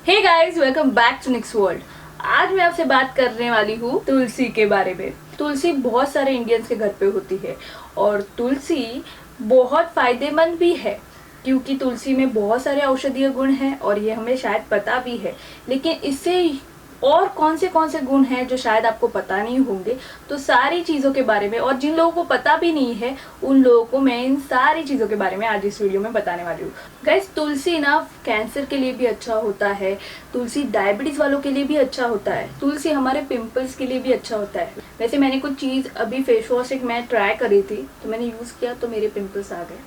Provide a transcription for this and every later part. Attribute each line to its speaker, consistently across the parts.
Speaker 1: Hey guys, welcome back to Nick's world. आज मैं आपसे बात करने वाली हूँ तुलसी के बारे में। तुलसी बहुत सारे इंडियंस के घर पे होती है और तुलसी बहुत फायदेमंद भी है क्योंकि तुलसी में बहुत सारे औषधीय गुण हैं और ये हमें शायद पता भी है। लेकिन इससे और कौन से गुण हैं जो शायद आपको पता नहीं होंगे। तो सारी चीज़ों के बारे में, और जिन लोगों को पता भी नहीं है उन लोगों को मैं इन सारी चीज़ों के बारे में आज इस वीडियो में बताने वाली हूँ। गाइस, तुलसी ना कैंसर के लिए भी अच्छा होता है, तुलसी डायबिटीज़ वालों के लिए भी अच्छा होता है, तुलसी हमारे पिंपल्स के लिए भी अच्छा होता है। वैसे मैंने कुछ चीज़ अभी फेस वॉश एक मैं ट्राई करी थी तो मैंने यूज़ किया तो मेरे पिंपल्स आ गए।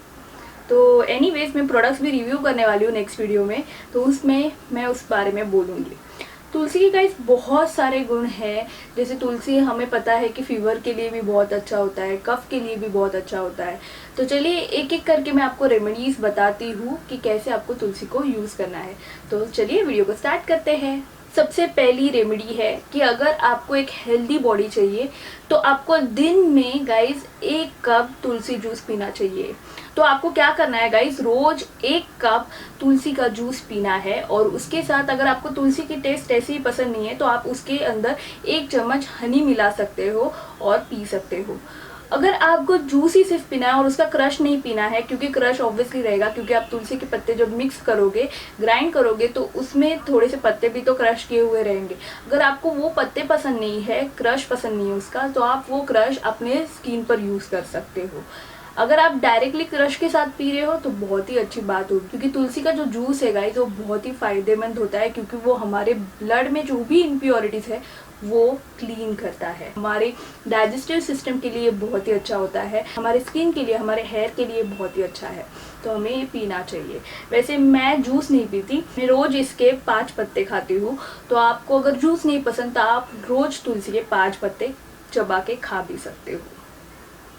Speaker 1: तो एनीवेज मैं प्रोडक्ट्स भी रिव्यू करने वाली हूँ नेक्स्ट वीडियो में, तो उसमें मैं उस बारे में बोलूँगी। तुलसी के गाइस बहुत सारे गुण हैं। जैसे तुलसी हमें पता है कि फीवर के लिए भी बहुत अच्छा होता है, कफ के लिए भी बहुत अच्छा होता है। तो चलिए एक एक करके मैं आपको रेमेडीज बताती हूँ कि कैसे आपको तुलसी को यूज़ करना है। तो चलिए वीडियो को स्टार्ट करते हैं। सबसे पहली रेमेडी है कि अगर आपको एक हेल्दी बॉडी चाहिए तो आपको दिन में गाइस 1 कप तुलसी जूस पीना चाहिए। तो आपको क्या करना है गाइस, रोज 1 कप तुलसी का जूस पीना है और उसके साथ अगर आपको तुलसी की टेस्ट ऐसे ही पसंद नहीं है तो आप उसके अंदर 1 चम्मच हनी मिला सकते हो और पी सकते हो। अगर आपको जूस ही सिर्फ पीना है और उसका क्रश नहीं पीना है, क्योंकि क्रश ऑब्वियसली रहेगा क्योंकि आप तुलसी के पत्ते जब मिक्स करोगे, ग्राइंड करोगे तो उसमें थोड़े से पत्ते भी तो क्रश किए हुए रहेंगे। अगर आपको वो पत्ते पसंद नहीं है, क्रश पसंद नहीं है उसका, तो आप वो क्रश अपने स्किन पर यूज़ कर सकते हो। अगर आप डायरेक्टली क्रश के साथ पी रहे हो तो बहुत ही अच्छी बात होगी, क्योंकि तुलसी का जो जूस है गाइस वो बहुत ही फायदेमंद होता है क्योंकि वो हमारे ब्लड में जो भी इम्प्योरिटीज है वो क्लीन करता है। हमारे डाइजेस्टिव सिस्टम के लिए बहुत ही अच्छा होता है, हमारे स्किन के लिए, हमारे हेयर के लिए बहुत ही अच्छा है। तो हमें ये पीना चाहिए। वैसे मैं जूस नहीं पीती, मैं रोज इसके 5 पत्ते खाती हूँ। तो आपको अगर जूस नहीं पसंद तो आप रोज तुलसी के 5 पत्ते चबा के खा भी सकते हो।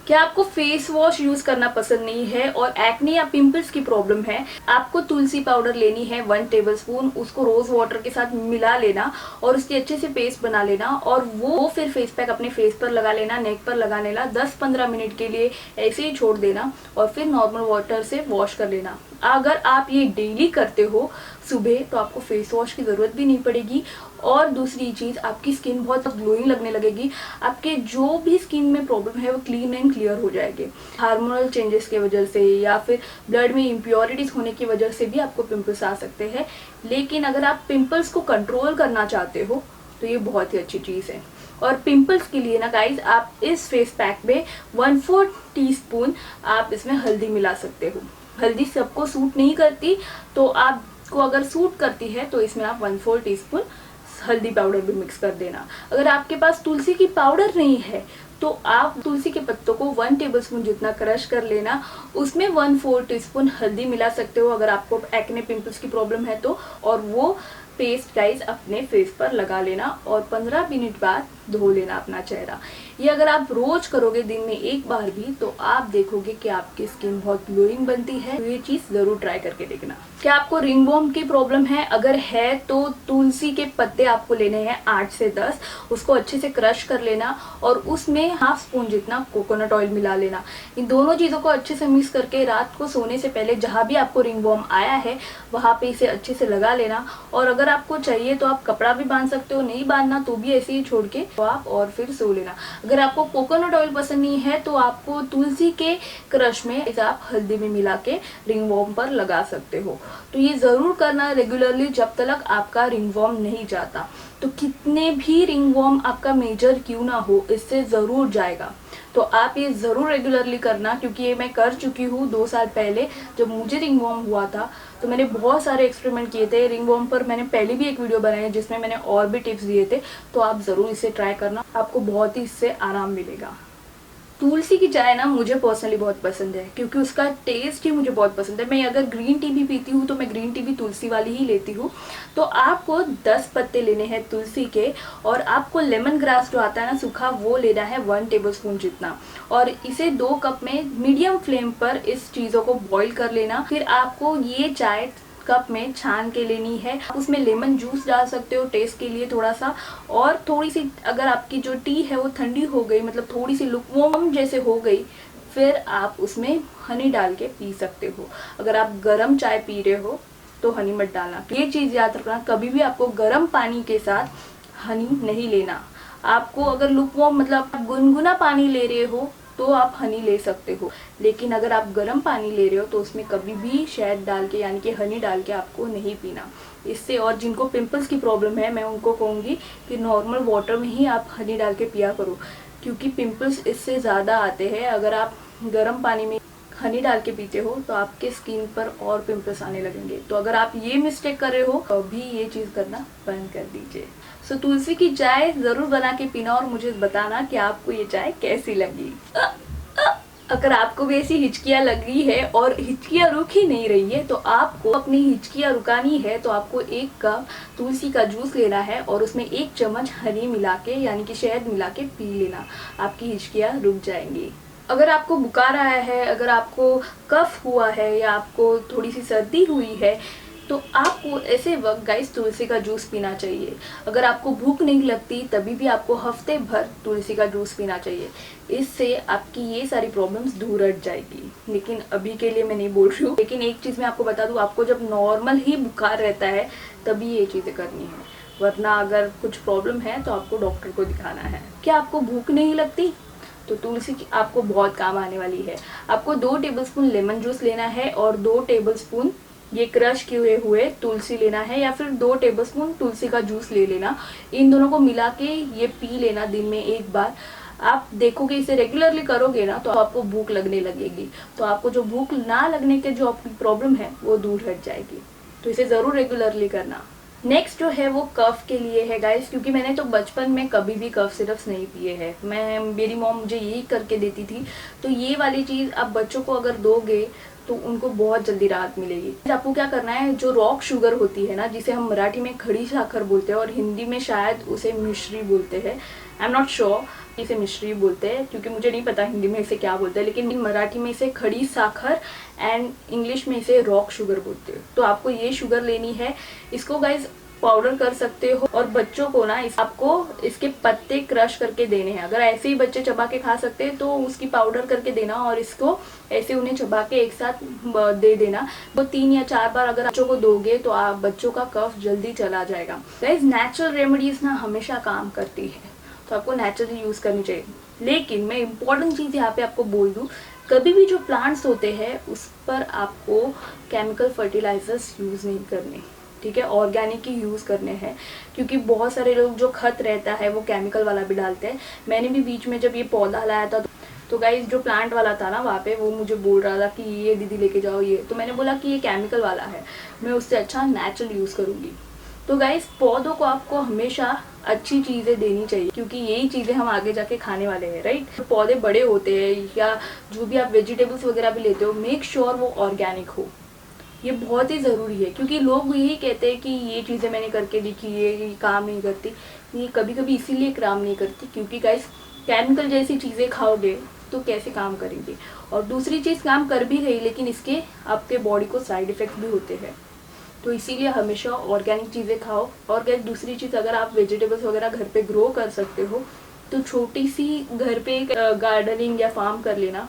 Speaker 1: क्या आपको फेस वॉश यूज करना पसंद नहीं है और एक्ने या पिंपल्स की प्रॉब्लम है, आपको तुलसी पाउडर लेनी है 1 टेबलस्पून, उसको रोज वाटर के साथ मिला लेना और उसकी अच्छे से पेस्ट बना लेना और वो फिर फेस पैक अपने फेस पर लगा लेना, नेक पर लगा लेना, 10-15 मिनट के लिए ऐसे ही छोड़ देना और फिर नॉर्मल वाटर से वॉश कर लेना। अगर आप ये डेली करते हो सुबह तो आपको फेस वॉश की ज़रूरत भी नहीं पड़ेगी। और दूसरी चीज़, आपकी स्किन बहुत ग्लोइंग लगने लगेगी, आपके जो भी स्किन में प्रॉब्लम है वो क्लीन एंड क्लियर हो जाएंगे। हार्मोनल चेंजेस की वजह से या फिर ब्लड में इम्प्योरिटीज़ होने की वजह से भी आपको पिंपल्स आ सकते हैं। लेकिन अगर आप पिंपल्स को कंट्रोल करना चाहते हो तो ये बहुत ही अच्छी चीज़ है। और पिंपल्स के लिए ना गाइज, आप इस फेस पैक में 1/4 टीस्पून आप इसमें हल्दी मिला सकते हो। हल्दी सबको सूट नहीं करती, तो आपको अगर सूट करती है तो इसमें आप 1/4 टीस्पून हल्दी पाउडर भी मिक्स कर देना। अगर आपके पास तुलसी की पाउडर नहीं है तो आप तुलसी के पत्तों को 1 टेबलस्पून जितना क्रश कर लेना, उसमें 1/4 टीस्पून हल्दी मिला सकते हो अगर आपको एक्ने पिंपल्स की प्रॉब्लम है तो, और वो पेस्ट गाइज अपने फेस पर लगा लेना और 15 मिनट बाद धो लेना अपना चेहरा। ये अगर आप रोज करोगे दिन में 1 बार भी तो आप देखोगे कि आपकी स्किन बहुत ग्लोइंग बनती है। तो ये चीज जरूर ट्राई करके देखना। क्या आपको रिंगवर्म की प्रॉब्लम है? अगर है तो तुलसी के पत्ते आपको लेने हैं 8 से 10, उसको अच्छे से क्रश कर लेना और उसमें हाफ स्पून जितना कोकोनट ऑयल मिला लेना। इन दोनों चीजों को अच्छे से मिक्स करके रात को सोने से पहले जहां भी आपको रिंगवर्म आया है वहां पे इसे अच्छे से लगा लेना। और अगर आपको चाहिए तो आप कपड़ा भी बांध सकते हो, नहीं बांधना तो भी ऐसे ही छोड़ के तो आप और फिर सो लेना। अगर आपको कोकोनट ऑयल पसंद नहीं है तो आपको तुलसी के क्रश में आप हल्दी में मिला के रिंगवर्म पर लगा सकते हो। तो ये जरूर करना रेगुलरली जब तक आपका रिंगवर्म नहीं जाता। तो कितने भी रिंगवर्म आपका मेजर क्यों ना हो, इससे जरूर जाएगा। तो आप ये जरूर रेगुलरली करना, क्योंकि ये मैं कर चुकी हूँ 2 साल पहले। जब मुझे रिंगवर्म हुआ था तो मैंने बहुत सारे एक्सपेरिमेंट किए थे रिंगवर्म पर। मैंने पहले भी एक वीडियो बनाई है जिसमें मैंने और भी टिप्स दिए थे। तो आप जरूर इसे ट्राई करना, आपको बहुत ही इससे आराम मिलेगा। तुलसी की चाय ना मुझे पर्सनली बहुत पसंद है क्योंकि उसका टेस्ट ही मुझे बहुत पसंद है। मैं अगर ग्रीन टी भी पीती हूँ तो मैं ग्रीन टी भी तुलसी वाली ही लेती हूँ। तो आपको 10 पत्ते लेने हैं तुलसी के और आपको लेमन ग्रास जो आता है ना सूखा, वो लेना है 1 टेबलस्पून जितना। और इसे 2 कप में मीडियम फ्लेम पर इस चीज़ों को बॉईल कर लेना। फिर आपको ये चाय कप में छान के लेनी है। उसमें लेमन जूस डाल सकते हो टेस्ट के लिए थोड़ा सा, और थोड़ी सी अगर आपकी जो टी है वो ठंडी हो गई, मतलब थोड़ी सी लुकवार्म जैसे हो गई, फिर आप उसमें हनी डाल के पी सकते हो। अगर आप गर्म चाय पी रहे हो तो हनी मत डालना। ये चीज़ याद रखना, कभी भी आपको गर्म पानी के साथ हनी नहीं लेना। आपको अगर लुकवार्म मतलब आप गुनगुना पानी ले रहे हो तो आप हनी ले सकते हो, लेकिन अगर आप गर्म पानी ले रहे हो तो उसमें कभी भी शहद डाल के यानी कि हनी डाल के आपको नहीं पीना इससे। और जिनको पिंपल्स की प्रॉब्लम है मैं उनको कहूँगी कि नॉर्मल वाटर में ही आप हनी डाल के पिया करो, क्योंकि पिंपल्स इससे ज़्यादा आते हैं। अगर आप गर्म पानी में हनी डाल के पीते हो तो आपके स्किन पर और पिंपल्स आने लगेंगे। तो अगर आप ये मिस्टेक कर रहे हो तो भी ये चीज़ करना बंद कर दीजिए। सो तुलसी की चाय ज़रूर बना के पीना और मुझे बताना कि आपको ये चाय कैसी लगी। अगर आपको भी ऐसी हिचकियाँ लगी है और हिचकियाँ रुक ही नहीं रही है तो आपको अपनी हिचकियाँ रुकानी है, तो आपको 1 कप तुलसी का जूस लेना है और उसमें 1 चम्मच हनी मिला के यानी कि शहद मिला के पी लेना। आपकी हिचकियाँ रुक जाएंगी। अगर आपको बुखार आया है, अगर आपको कफ हुआ है या आपको थोड़ी सी सर्दी हुई है तो आपको ऐसे वक्त गाइस तुलसी का जूस पीना चाहिए। अगर आपको भूख नहीं लगती तभी भी आपको हफ्ते भर तुलसी का जूस पीना चाहिए। इससे आपकी ये सारी प्रॉब्लम्स दूर हट जाएगी। लेकिन अभी के लिए मैं नहीं बोल रही हूँ, लेकिन एक चीज़ मैं आपको बता दूँ, आपको जब नॉर्मल ही बुखार रहता है तभी ये चीज़ें करनी है, वरना अगर कुछ प्रॉब्लम है तो आपको डॉक्टर को दिखाना है। क्या आपको भूख नहीं लगती तो तुलसी की आपको बहुत काम आने वाली है। आपको 2 टेबलस्पून लेमन जूस लेना है और 2 टेबलस्पून ये क्रश किए हुए तुलसी लेना है, या फिर 2 टेबलस्पून तुलसी का जूस ले लेना। इन दोनों को मिला के ये पी लेना दिन में 1 बार। आप देखोगे इसे रेगुलरली करोगे ना तो आपको भूख लगने लगेगी, तो आपको जो भूख ना लगने के जो आपकी प्रॉब्लम है वो दूर हट जाएगी। तो इसे ज़रूर रेगुलरली करना। नेक्स्ट जो है वो कफ के लिए है गाइस, क्योंकि मैंने तो बचपन में कभी भी कफ सिरप्स नहीं पिए हैं। मेरी मॉम मुझे यही करके देती थी। तो ये वाली चीज़ आप बच्चों को अगर दोगे तो उनको बहुत जल्दी राहत मिलेगी। आपको क्या करना है, जो रॉक शुगर होती है ना, जिसे हम मराठी में खड़ी साखर बोलते हैं और हिंदी में शायद उसे मिश्री बोलते हैं, आई एम नॉट श्योर इसे मिश्री बोलते हैं क्योंकि मुझे नहीं पता हिंदी में इसे क्या बोलते हैं, लेकिन मराठी में इसे खड़ी साखर एंड इंग्लिश में इसे रॉक शुगर बोलते हैं। तो आपको ये शुगर लेनी है। इसको गाइज पाउडर कर सकते हो और बच्चों को ना आपको इसके पत्ते क्रश करके देने हैं। अगर ऐसे ही बच्चे चबा के खा सकते हैं तो उसकी पाउडर करके देना और इसको ऐसे उन्हें चबा के एक साथ दे देना। वो 3 या 4 बार अगर बच्चों को दोगे तो आप बच्चों का कफ जल्दी चला जाएगा। गाइस नेचुरल रेमेडीज ना हमेशा काम करती है, तो आपको नेचुरली यूज करनी चाहिए। लेकिन मैं इम्पोर्टेंट चीज यहाँ पे आपको बोल दूँ, कभी भी जो प्लांट्स होते हैं उस पर आपको केमिकल फर्टिलाइजर्स यूज नहीं करने, ठीक है, ऑर्गेनिक ही यूज़ करने हैं। क्योंकि बहुत सारे लोग जो खत रहता है वो केमिकल वाला भी डालते हैं। मैंने भी बीच में जब ये पौधा लाया था तो गाइस जो प्लांट वाला था ना वहाँ पे वो मुझे बोल रहा था कि ये दीदी लेके जाओ ये, तो मैंने बोला कि ये केमिकल वाला है, मैं उससे अच्छा नेचुरल यूज़ करूँगी। तो गाइस पौधों को आपको हमेशा अच्छी चीज़ें देनी चाहिए, क्योंकि यही चीज़ें हम आगे जाके खाने वाले हैं, राइट। पौधे बड़े होते हैं या जो भी आप वेजिटेबल्स वगैरह भी लेते हो, मेक श्योर वो ऑर्गेनिक हो। ये बहुत ही ज़रूरी है, क्योंकि लोग यही कहते हैं कि ये चीज़ें मैंने करके देखी, ये काम नहीं करती। ये कभी कभी इसीलिए काम नहीं करती क्योंकि गाइस केमिकल जैसी चीज़ें खाओगे तो कैसे काम करेंगे। और दूसरी चीज़ काम कर भी गई लेकिन इसके आपके बॉडी को साइड इफ़ेक्ट भी होते हैं। तो इसीलिए हमेशा ऑर्गेनिक चीज़ें खाओ। और गाइस दूसरी चीज़, अगर आप वेजिटेबल्स वगैरह घर पे ग्रो कर सकते हो तो छोटी सी घर पे एक गार्डनिंग या फार्म कर लेना,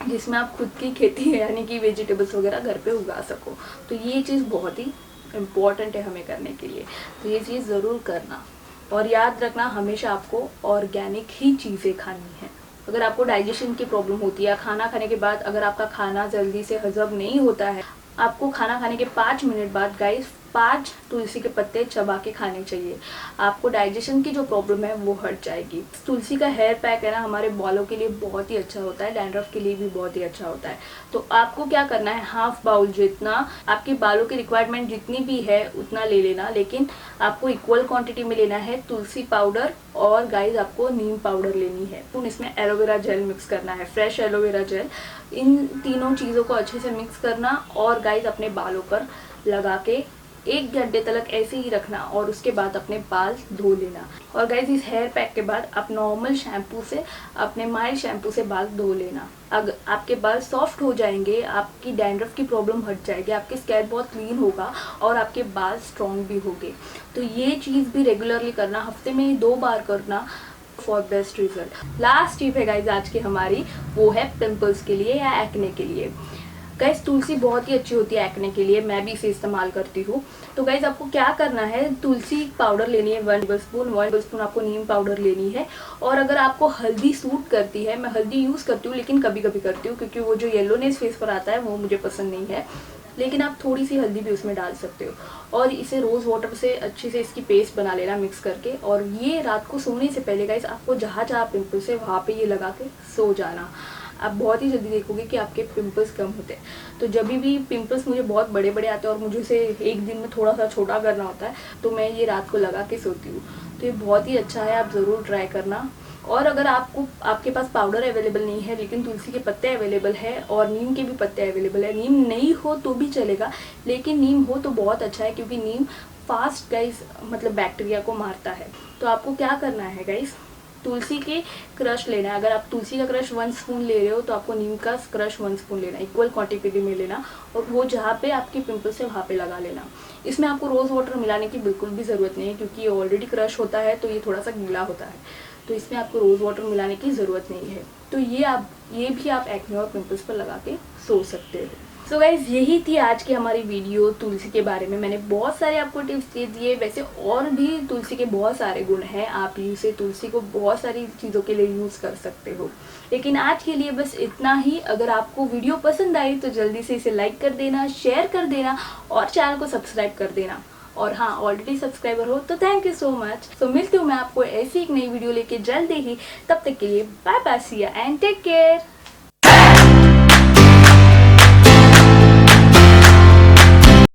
Speaker 1: जिसमें आप खुद की खेती है यानी कि वेजिटेबल्स वगैरह घर पे उगा सको। तो ये चीज़ बहुत ही इम्पॉर्टेंट है हमें करने के लिए, तो ये चीज़ ज़रूर करना। और याद रखना हमेशा आपको ऑर्गेनिक ही चीज़ें खानी है। अगर आपको डाइजेशन की प्रॉब्लम होती है, खाना खाने के बाद अगर आपका खाना जल्दी से हजम नहीं होता है, आपको खाना खाने के 5 मिनट बाद गाइस 5 तुलसी के पत्ते चबा के खाने चाहिए। आपको डाइजेशन की जो प्रॉब्लम है वो हट जाएगी। तुलसी का हेयर पैक है ना, हमारे बालों के लिए बहुत ही अच्छा होता है, डैंड्रफ के लिए भी बहुत ही अच्छा होता है। तो आपको क्या करना है, हाफ बाउल जितना आपके बालों की रिक्वायरमेंट जितनी भी है उतना ले लेना, लेकिन आपको इक्वल क्वांटिटी में लेना है तुलसी पाउडर और गाइस आपको नीम पाउडर लेनी है। तो इसमें एलोवेरा जेल मिक्स करना है, फ्रेश एलोवेरा जेल। इन तीनों चीज़ों को अच्छे से मिक्स करना और गाइस अपने बालों पर लगा के 1 घंटे तक ऐसे ही रखना और उसके बाद अपने बाल धो लेना। और गाइज इस हेयर पैक के बाद आप नॉर्मल शैम्पू से, अपने माइल्ड शैम्पू से बाल धो लेना। अगर आपके बाल सॉफ्ट हो जाएंगे, आपकी डैंड्रफ की प्रॉब्लम हट जाएगी, आपकी स्कैल्प बहुत क्लीन होगा और आपके बाल स्ट्रॉन्ग भी होंगे। तो ये चीज़ भी रेगुलरली करना, हफ्ते में 2 बार करना for best result. Last tip है गाइज आज की हमारी, वो है पिंपल्स के लिए या एक्ने के लिए। गाइस तुलसी बहुत ही अच्छी होती है एक्ने के लिए, मैं भी इसे इस्तेमाल करती हूँ। तो गाइस आपको क्या करना है, तुलसी पाउडर लेनी है 1 टेबलस्पून आपको नीम पाउडर लेनी है। और अगर आपको हल्दी सूट करती है, मैं हल्दी यूज़ करती हूँ लेकिन कभी कभी करती हूँ क्योंकि वो जो येलोनेस फेस पर आता है वो मुझे पसंद नहीं है, लेकिन आप थोड़ी सी हल्दी भी उसमें डाल सकते हो। और इसे रोज़ वाटर से अच्छे से इसकी पेस्ट बना लेना मिक्स करके, और ये रात को सोने से पहले गाइस आपको जहाँ जहाँ पिंपल्स है वहाँ पे ये लगा के सो जाना। आप बहुत ही जल्दी देखोगे कि आपके पिंपल्स कम होते हैं। तो जब भी पिंपल्स मुझे बहुत बड़े बड़े आते हैं और मुझे उसे एक दिन में थोड़ा सा छोटा करना होता है तो मैं ये रात को लगा के सोती हूँ। तो ये बहुत ही अच्छा है, आप ज़रूर ट्राई करना। और अगर आपके पास पाउडर अवेलेबल नहीं है लेकिन तुलसी के पत्ते अवेलेबल है और नीम के भी पत्ते अवेलेबल है, नीम नहीं हो तो भी चलेगा लेकिन नीम हो तो बहुत अच्छा है क्योंकि नीम फास्ट गाइस मतलब बैक्टीरिया को मारता है। तो आपको क्या करना है गाइस, तुलसी के क्रश लेना है। अगर आप तुलसी का क्रश 1 स्पून ले रहे हो तो आपको नीम का क्रश 1 स्पून लेना, इक्वल क्वांटिटी में लेना, और वो जहाँ पे आपके पिंपल्स है वहाँ पे लगा लेना। इसमें आपको रोज़ वाटर मिलाने की बिल्कुल भी ज़रूरत नहीं है क्योंकि ये ऑलरेडी क्रश होता है तो ये थोड़ा सा गीला होता है, तो इसमें आपको रोज़ वाटर मिलाने की ज़रूरत नहीं है। तो ये भी आप एक्ने और पिंपल्स पर लगा के सो सकते हो। सो गाइज यही थी आज की हमारी वीडियो तुलसी के बारे में। मैंने बहुत सारे आपको टिप्स दे दिए, वैसे और भी तुलसी के बहुत सारे गुण हैं, आप इसे तुलसी को बहुत सारी चीज़ों के लिए यूज़ कर सकते हो। लेकिन आज के लिए बस इतना ही। अगर आपको वीडियो पसंद आई तो जल्दी से इसे लाइक कर देना, शेयर कर देना और चैनल को सब्सक्राइब कर देना। और हाँ, ऑलरेडी सब्सक्राइबर हो तो थैंक यू सो मच। तो मिलती हूँ मैं आपको ऐसी एक नई वीडियो लेके जल्दी ही, तब तक के लिए बाय बाय, सी या एंड टेक केयर।